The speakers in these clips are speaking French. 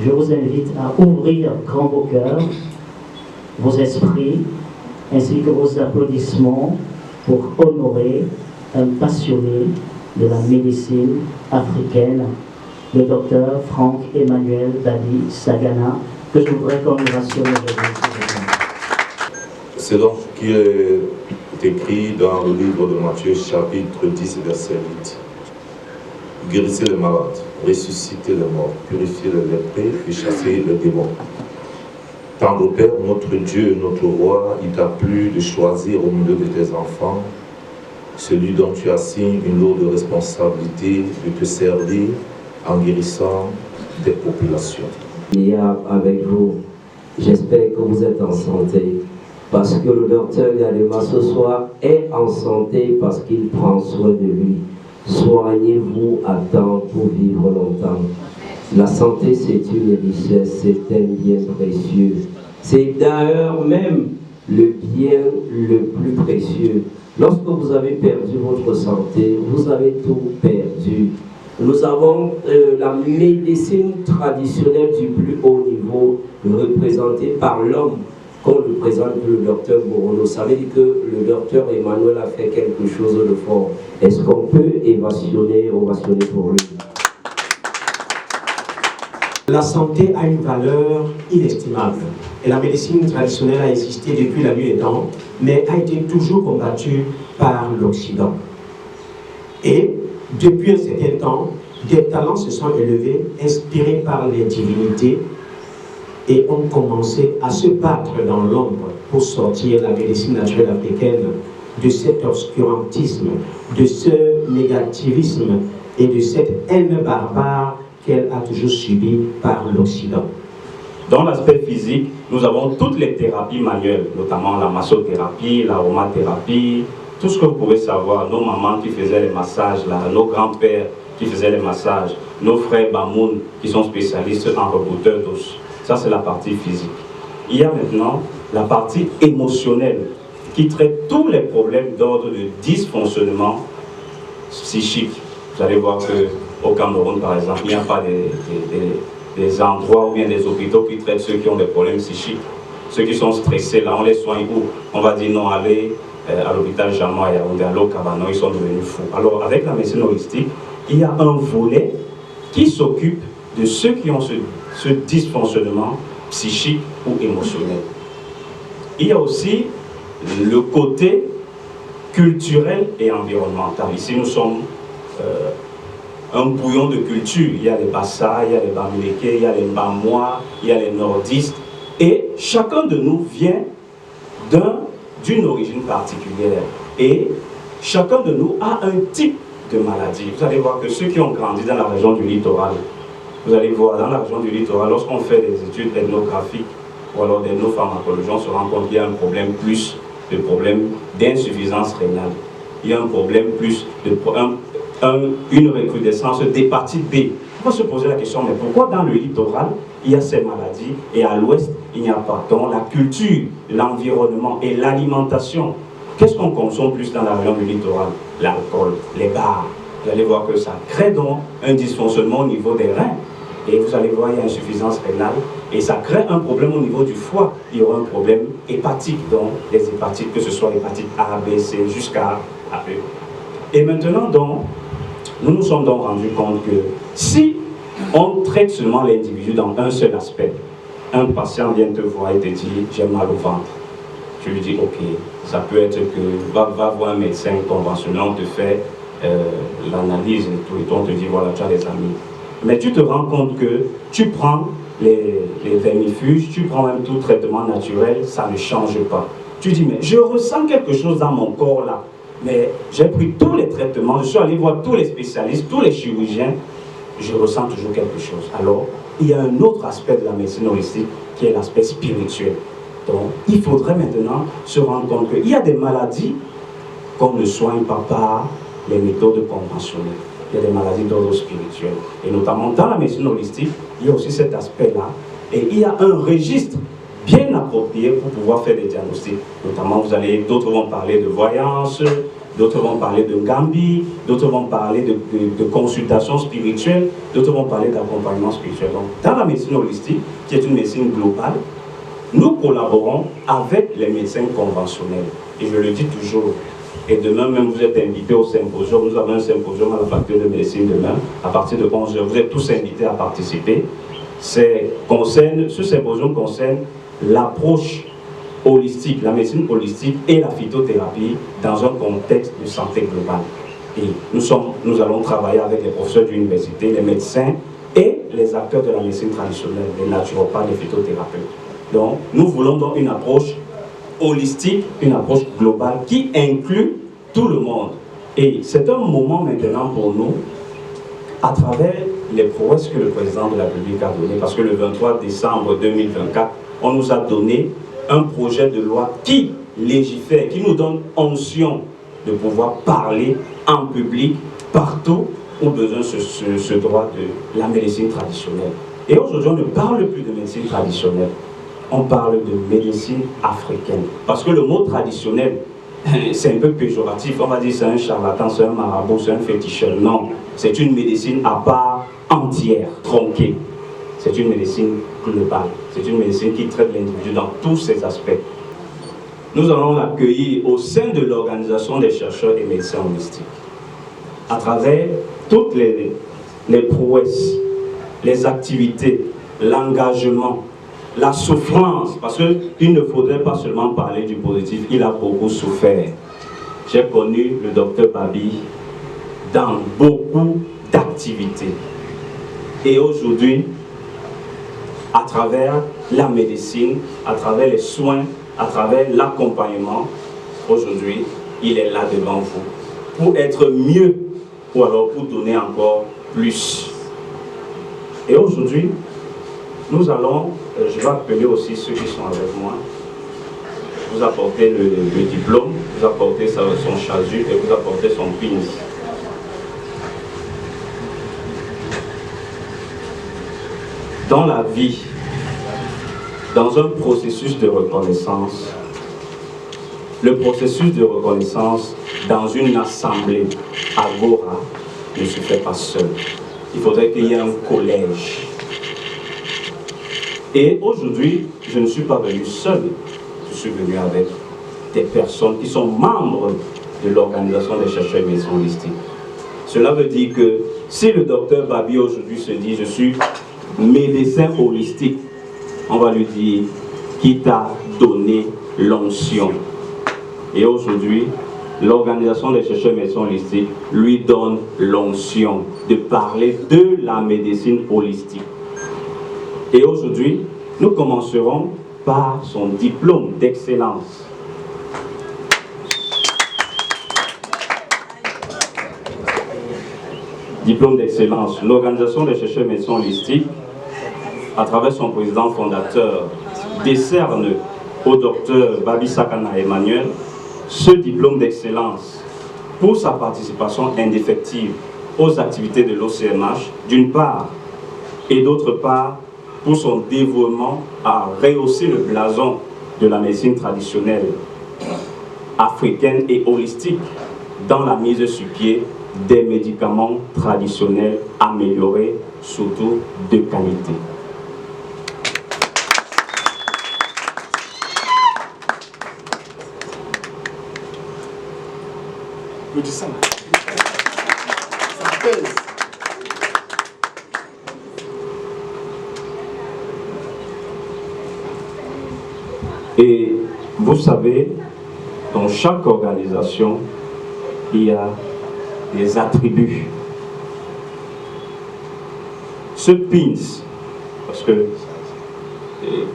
je vous invite à ouvrir grand vos cœurs, vos esprits, ainsi que vos applaudissements pour honorer un passionné de la médecine africaine, le docteur Franck Emmanuel Dadi Sagana, que je voudrais congratuler aujourd'hui. C'est donc ce qui est écrit dans le livre de Matthieu, chapitre 10, verset 8. Guérissez les malades, ressuscitez les morts, purifiez les lépreux et chassez les démons. Tendre Père, notre Dieu et notre Roi, il t'a plu de choisir au milieu de tes enfants celui dont tu assignes une lourde responsabilité de te servir en guérissant des populations. Il y a avec vous, j'espère que vous êtes en santé, parce que le docteur Galema ce soir est en santé parce qu'il prend soin de lui. Soignez-vous à temps pour vivre longtemps. La santé, c'est une richesse, c'est un bien précieux. C'est d'ailleurs même le bien le plus précieux. Lorsque vous avez perdu votre santé, vous avez tout perdu. Nous avons la médecine traditionnelle du plus haut niveau, représentée par l'homme, comme le présente le docteur Borono. Ça veut dire que le docteur Emmanuel a fait quelque chose de fort. Est-ce qu'on peut ovationner pour lui? La santé a une valeur inestimable. Et la médecine traditionnelle a existé depuis la nuit des temps, mais a été toujours combattue par l'Occident. Et depuis un certain temps, des talents se sont élevés, inspirés par les divinités, et ont commencé à se battre dans l'ombre pour sortir la médecine naturelle africaine de cet obscurantisme, de ce négativisme et de cette haine barbare qu'elle a toujours subie par l'Occident. Dans l'aspect physique, nous avons toutes les thérapies manuelles, notamment la massothérapie, l'aromathérapie, tout ce que vous pouvez savoir, nos mamans qui faisaient les massages, là, nos grands-pères qui faisaient les massages, nos frères Bamoun qui sont spécialistes en rebouteur d'os. Ça, c'est la partie physique. Il y a maintenant la partie émotionnelle qui traite tous les problèmes d'ordre de dysfonctionnement psychique. Vous allez voir qu'au Cameroun, par exemple, il n'y a pas des endroits ou bien des hôpitaux qui traitent ceux qui ont des problèmes psychiques. Ceux qui sont stressés, là, on les soigne où? On va dire non, allez à l'hôpital Jamon à Yaoundé, à l'Okabano, ils sont devenus fous. Alors, avec la médecine holistique, il y a un volet qui s'occupe de ceux qui ont ce dysfonctionnement psychique ou émotionnel. Il y a aussi le côté culturel et environnemental. Ici, nous sommes un bouillon de culture. Il y a les Bassa, il y a les Bamileke, il y a les Mbamois, il y a les nordistes. Et chacun de nous vient d'une origine particulière. Et chacun de nous a un type de maladie. Vous allez voir que ceux qui ont grandi dans la région du littoral, vous allez voir dans la région du littoral, lorsqu'on fait des études ethnographiques ou alors d'ethnopharmacologie, on se rend compte qu'il y a un problème plus de problème d'insuffisance rénale. Il y a un problème plus de une recrudescence d'hépatite B. On va se poser la question, mais pourquoi dans le littoral, il y a ces maladies et à l'ouest, il n'y a pas? Donc la culture, l'environnement et l'alimentation. Qu'est-ce qu'on consomme plus dans la région du littoral? L'alcool, les bars. Vous allez voir que ça crée donc un dysfonctionnement au niveau des reins. Et vous allez voir, il y a insuffisance rénale. Et ça crée un problème au niveau du foie. Il y aura un problème hépatique, donc les hépatites, que ce soit l'hépatite A, B, C, jusqu'à E. Et maintenant, donc, nous nous sommes donc rendus compte que si on traite seulement l'individu dans un seul aspect, un patient vient te voir et te dit « j'ai mal au ventre ». Tu lui dis « ok, ça peut être que va voir un médecin conventionnel, on te fait l'analyse et tout, et on te dit « voilà, tu as des amis ». Mais tu te rends compte que tu prends les vermifuges, tu prends même tout traitement naturel, ça ne change pas. Tu dis « mais je ressens quelque chose dans mon corps là ». Mais j'ai pris tous les traitements, je suis allé voir tous les spécialistes, tous les chirurgiens, je ressens toujours quelque chose. Alors, il y a un autre aspect de la médecine holistique qui est l'aspect spirituel. Donc, il faudrait maintenant se rendre compte qu'il y a des maladies qu'on ne soigne pas par les méthodes conventionnelles. Il y a des maladies d'ordre spirituel. Et notamment dans la médecine holistique, il y a aussi cet aspect-là. Et il y a un registre bien approprié pour pouvoir faire des diagnostics. Notamment, d'autres vont parler de voyance, d'autres vont parler de Gambie, d'autres vont parler de consultation spirituelle, d'autres vont parler d'accompagnement spirituel. Donc, dans la médecine holistique, qui est une médecine globale, nous collaborons avec les médecins conventionnels. Et je le dis toujours, et demain même vous êtes invités au symposium, nous avons un symposium à la faculté de médecine demain, à partir de 11h, vous êtes tous invités à participer. Ce symposium concerne l'approche holistique, la médecine holistique et la phytothérapie dans un contexte de santé globale. Et nous allons travailler avec les professeurs d'université, les médecins et les acteurs de la médecine traditionnelle, les naturopathes, les phytothérapeutes. Donc, nous voulons donc une approche holistique, une approche globale qui inclut tout le monde. Et c'est un moment maintenant pour nous, à travers les prouesses que le président de la République a donné, parce que le 23 décembre 2024, on nous a donné un projet de loi qui légifère, qui nous donne onction de pouvoir parler en public partout où besoin ce droit de la médecine traditionnelle. Et aujourd'hui, on ne parle plus de médecine traditionnelle, on parle de médecine africaine. Parce que le mot traditionnel, c'est un peu péjoratif, on va dire c'est un charlatan, c'est un marabout, c'est un féticheur. Non, c'est une médecine à part entière, tronquée. C'est une médecine globale, c'est une médecine qui traite l'individu dans tous ses aspects. Nous allons l'accueillir au sein de l'Organisation des chercheurs et médecins holistiques, à travers toutes les prouesses, les activités, l'engagement, la souffrance, parce qu'il ne faudrait pas seulement parler du positif, il a beaucoup souffert. J'ai connu le docteur Babi dans beaucoup d'activités. Et aujourd'hui, à travers la médecine, à travers les soins, à travers l'accompagnement, aujourd'hui, il est là devant vous pour être mieux ou alors pour donner encore plus. Et aujourd'hui, nous allons, je vais appeler aussi ceux qui sont avec moi, vous apportez le diplôme, vous apportez son chasuble et vous apportez son pins. Dans la vie, dans un processus de reconnaissance, le processus de reconnaissance dans une assemblée agora ne se fait pas seul. Il faudrait qu'il y ait un collège. Et aujourd'hui, je ne suis pas venu seul, je suis venu avec des personnes qui sont membres de l'Organisation des chercheurs et médecins holistiques. Cela veut dire que si le docteur Babi aujourd'hui se dit « je suis médecin holistique », on va lui dire qui t'a donné l'onction. Et aujourd'hui, l'Organisation des chercheurs et médecins holistiques lui donne l'onction de parler de la médecine holistique. Et aujourd'hui, nous commencerons par son diplôme d'excellence. Diplôme d'excellence. L'Organisation des chercheurs et médecins holistiques, à travers son président fondateur, décerne au docteur Babi Sakana Emmanuel ce diplôme d'excellence pour sa participation indéfectible aux activités de l'OCMH, d'une part, et d'autre part, pour son dévouement à rehausser le blason de la médecine traditionnelle africaine et holistique dans la mise sur pied des médicaments traditionnels améliorés, surtout de qualité. Ça pèse. Et vous savez, dans chaque organisation, il y a des attributs. Ce pins, parce que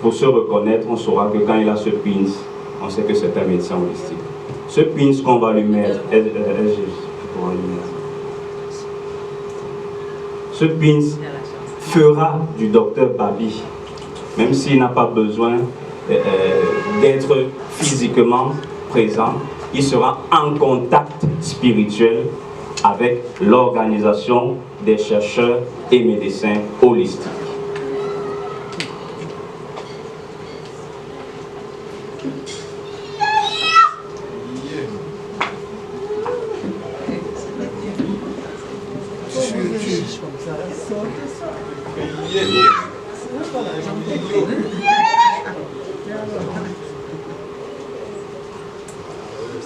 pour se reconnaître, on saura que quand il a ce pins, on sait que c'est un médecin holistique. Ce pins qu'on va lui mettre, ce pins fera du docteur Babi, même s'il n'a pas besoin d'être physiquement présent, il sera en contact spirituel avec l'Organisation des chercheurs et médecins holistiques.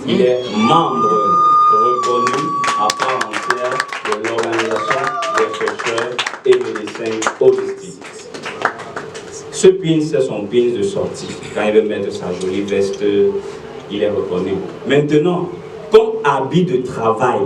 Il est membre reconnu à part entière de l'Organisation des chercheurs et médecins holistiques. Ce pin, c'est son pin de sortie. Quand il veut mettre sa jolie veste, il est reconnu. Maintenant, comme habit de travail,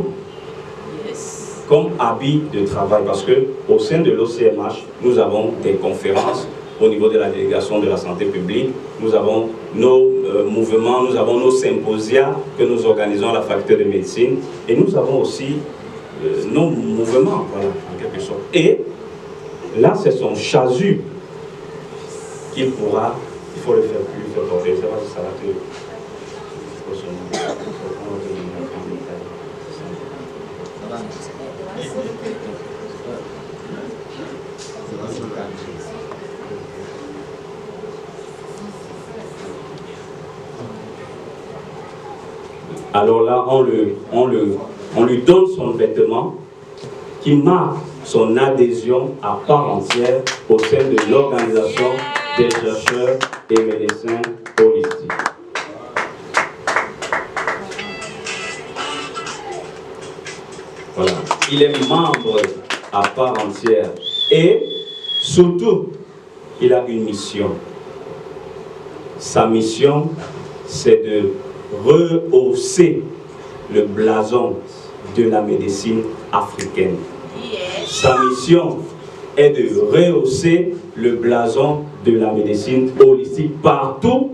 parce qu'au sein de l'OCMH, nous avons des conférences au niveau de la délégation de la santé publique, nous avons nos mouvements, nous avons nos symposia que nous organisons à la faculté de médecine, et nous avons aussi nos mouvements, voilà, en quelque sorte. Et là, c'est son chasuble qu'il pourra, il faut le faire plus, porter. Je ne sais pas si ça va te... Alors là, on lui donne son vêtement qui marque son adhésion à part entière au sein de l'Organisation des chercheurs et médecins holistiques. Voilà. Il est membre à part entière et surtout, il a une mission. Sa mission, c'est de rehausser le blason de la médecine africaine. Sa mission est de rehausser le blason de la médecine holistique partout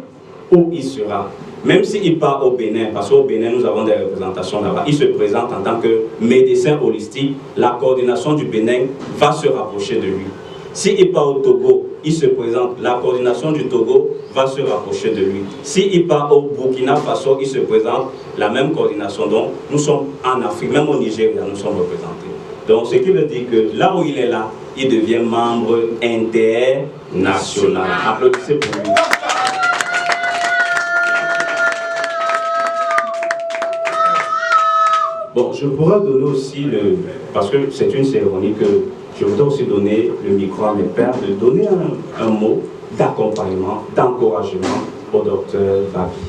où il sera. Même s'il part au Bénin, parce qu'au Bénin nous avons des représentations là-bas, il se présente en tant que médecin holistique, la coordination du Bénin va se rapprocher de lui. S'il part au Togo, il se présente, la coordination du Togo va se rapprocher de lui. S'il part au Burkina Faso, il se présente, la même coordination. Donc nous sommes en Afrique, même au Nigeria, nous sommes représentés. Donc ce qui veut dire que là où il est là, il devient membre international. Applaudissez pour lui. Bon, je pourrais donner aussi parce que c'est une cérémonie que je voudrais aussi donner le micro à mes pères, de donner un mot d'accompagnement, d'encouragement au docteur Baki.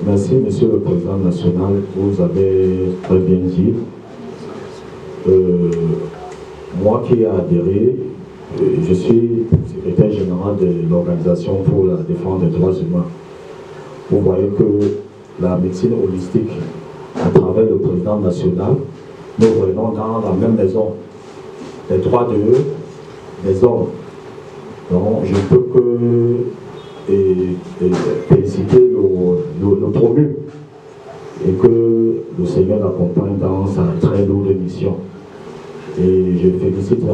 Merci, Monsieur le Président national. Vous avez très bien dit. Moi qui ai adhéré, je suis secrétaire général de l'Organisation pour la défense des droits humains. Vous voyez que la médecine holistique, à travers le président national, nous venons dans la même maison. Les droits des hommes. Donc, je ne peux que féliciter le promu et que le Seigneur l'accompagne dans sa très lourde mission. Et je félicite et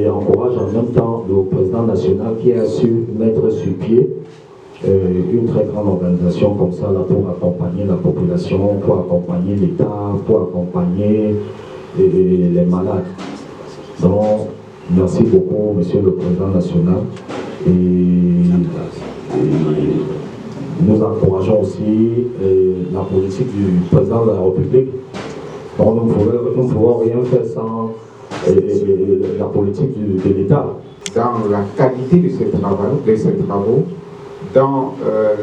encourage en même temps le président national qui a su mettre sur pied une très grande organisation comme ça là, pour accompagner la population, pour accompagner l'État, pour accompagner les malades. Donc, merci beaucoup, Monsieur le Président national. Et nous encourageons aussi la politique du Président de la République. Donc, nous ne pouvons rien faire sans la politique de l'État. Dans la qualité de ces travaux, dans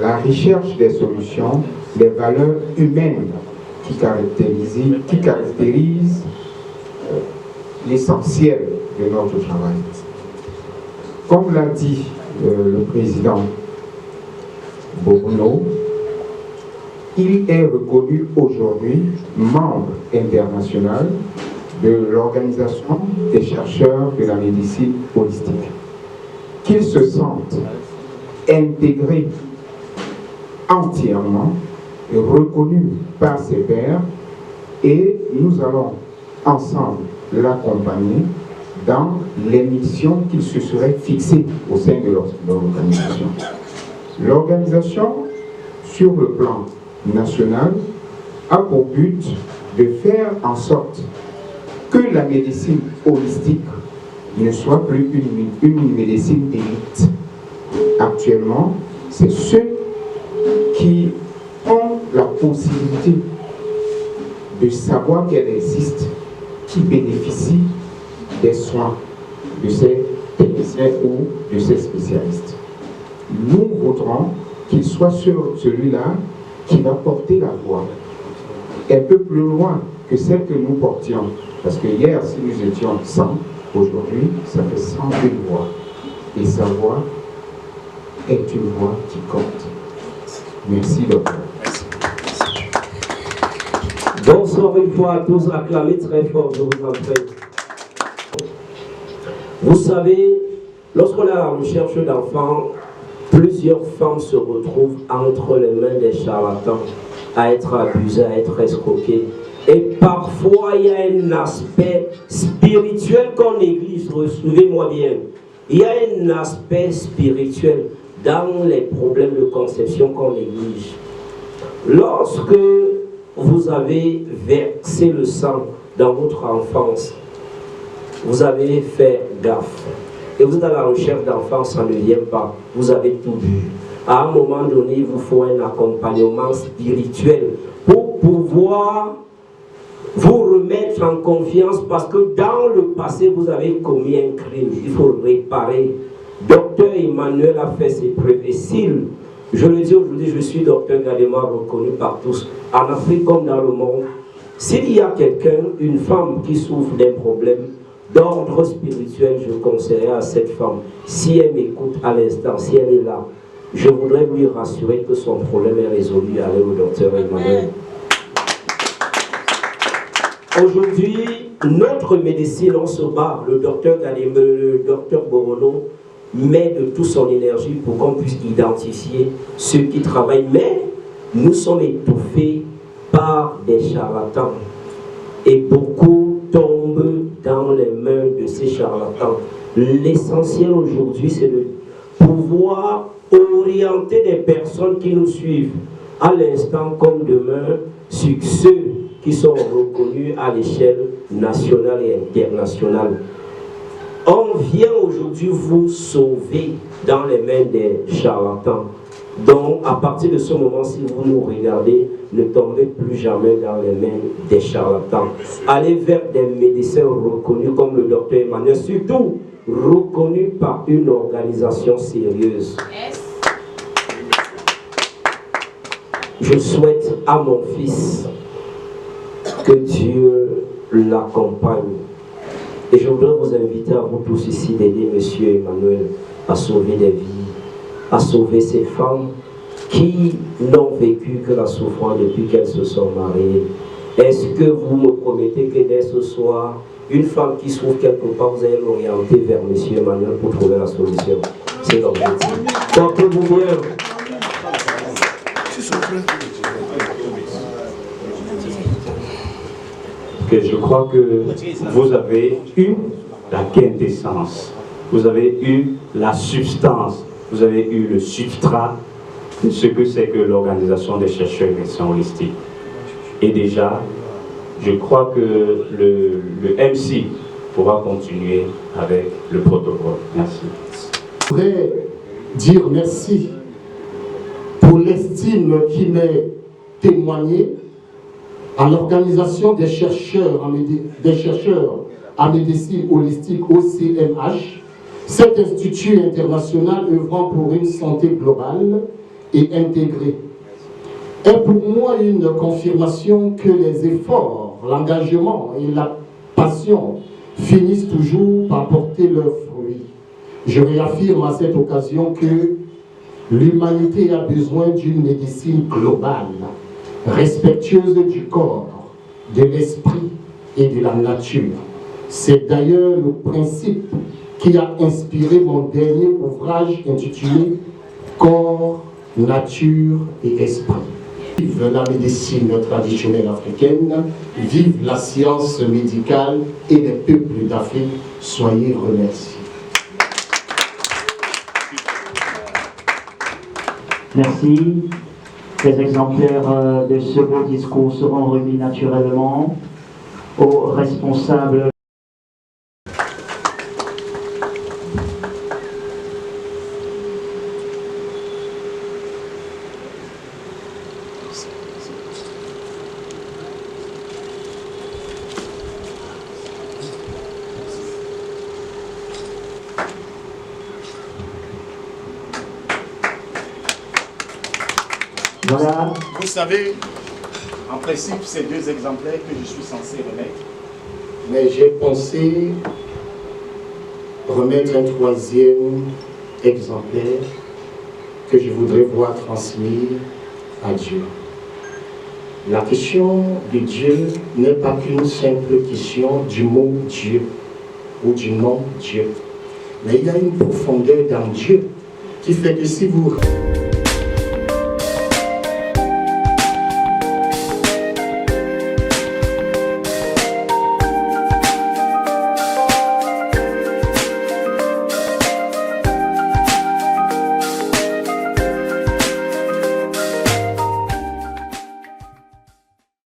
la recherche des solutions, les valeurs humaines qui caractérisent l'essentiel de notre travail. Comme l'a dit le président Bourneau, il est reconnu aujourd'hui membre international de l'Organisation des chercheurs de la médecine holistique. Qu'il se sente intégré entièrement et reconnu par ses pairs, et nous allons ensemble l'accompagner dans les missions qu'il se serait fixées au sein de l'organisation. L'organisation, sur le plan national, a pour but de faire en sorte que la médecine holistique ne soit plus une médecine d'élite. Actuellement, c'est ceux qui ont la possibilité de savoir qu'elle existe, qui bénéficient des soins de ces techniciens ou de ces spécialistes. Nous voudrons qu'il soit celui-là qui va porter la voix un peu plus loin que celle que nous portions. Parce que hier, si nous étions 100, aujourd'hui, ça fait 101 voix. Et sa voix est une voix qui compte. Merci, docteur. Bonsoir une fois à tous, acclamez très fort, je vous en prie. Vous savez, lorsqu'on est à la recherche d'enfants, plusieurs femmes se retrouvent entre les mains des charlatans, à être abusées, à être escroquées. Et parfois, il y a un aspect spirituel qu'on néglige, suivez-moi bien. Il y a un aspect spirituel dans les problèmes de conception qu'on néglige. Lorsque vous avez versé le sang dans votre enfance, vous avez fait gaffe, et vous êtes à la recherche d'enfants, ça ne vient pas, vous avez tout bu. À un moment donné, il vous faut un accompagnement spirituel pour pouvoir vous remettre en confiance, parce que dans le passé, vous avez commis un crime, il faut réparer. Docteur Emmanuel a fait ses preuves, et s'il, je le dis aujourd'hui, je suis docteur Gadema reconnu par tous, en Afrique comme dans le monde, s'il y a quelqu'un, une femme qui souffre d'un problème d'ordre spirituel, je conseillerais à cette femme, si elle m'écoute à l'instant, si elle est là, je voudrais lui rassurer que son problème est résolu, aller au docteur Emmanuel. Aujourd'hui, notre médecine, on se bat, le docteur Borono met de toute son énergie pour qu'on puisse identifier ceux qui travaillent, mais nous sommes étouffés par des charlatans et beaucoup tombent dans les mains de ces charlatans. L'essentiel aujourd'hui, c'est de pouvoir orienter des personnes qui nous suivent à l'instant comme demain sur ceux qui sont reconnus à l'échelle nationale et internationale. On vient aujourd'hui vous sauver dans les mains des charlatans. Donc, à partir de ce moment, si vous nous regardez, ne tombez plus jamais dans les mains des charlatans. Allez vers des médecins reconnus comme le docteur Emmanuel, surtout reconnus par une organisation sérieuse. Je souhaite à mon fils que Dieu l'accompagne. Et je voudrais vous inviter à vous tous ici d'aider M. Emmanuel à sauver des vies, à sauver ces femmes qui n'ont vécu que la souffrance depuis qu'elles se sont mariées. Est-ce que vous me promettez que dès ce soir, une femme qui souffre quelque part, vous allez l'orienter vers M. Emmanuel pour trouver la solution? C'est l'objectif. Portez-vous bien. Que je crois que vous avez eu la quintessence, vous avez eu la substance, vous avez eu le substrat de ce que c'est que l'organisation des chercheurs et médecins holistiques. Et déjà, je crois que le MC pourra continuer avec le protocole. Merci. Je voudrais dire merci pour l'estime qui m'est témoignée à l'organisation des chercheurs en médecine holistique OCMH, cet institut international œuvrant pour une santé globale et intégrée, est pour moi une confirmation que les efforts, l'engagement et la passion finissent toujours par porter leurs fruits. Je réaffirme à cette occasion que l'humanité a besoin d'une médecine globale, respectueuse du corps, de l'esprit et de la nature. C'est d'ailleurs le principe qui a inspiré mon dernier ouvrage intitulé « Corps, nature et esprit ». Vive la médecine traditionnelle africaine, vive la science médicale et les peuples d'Afrique, soyez remerciés. Merci. Les exemplaires de ce beau discours seront remis naturellement aux responsables. Voilà. Vous savez, en principe, c'est 2 exemplaires que je suis censé remettre. Mais j'ai pensé remettre un 3e exemplaire que je voudrais voir transmis à Dieu. La question de Dieu n'est pas qu'une simple question du mot Dieu ou du nom Dieu. Mais il y a une profondeur dans Dieu qui fait que si vous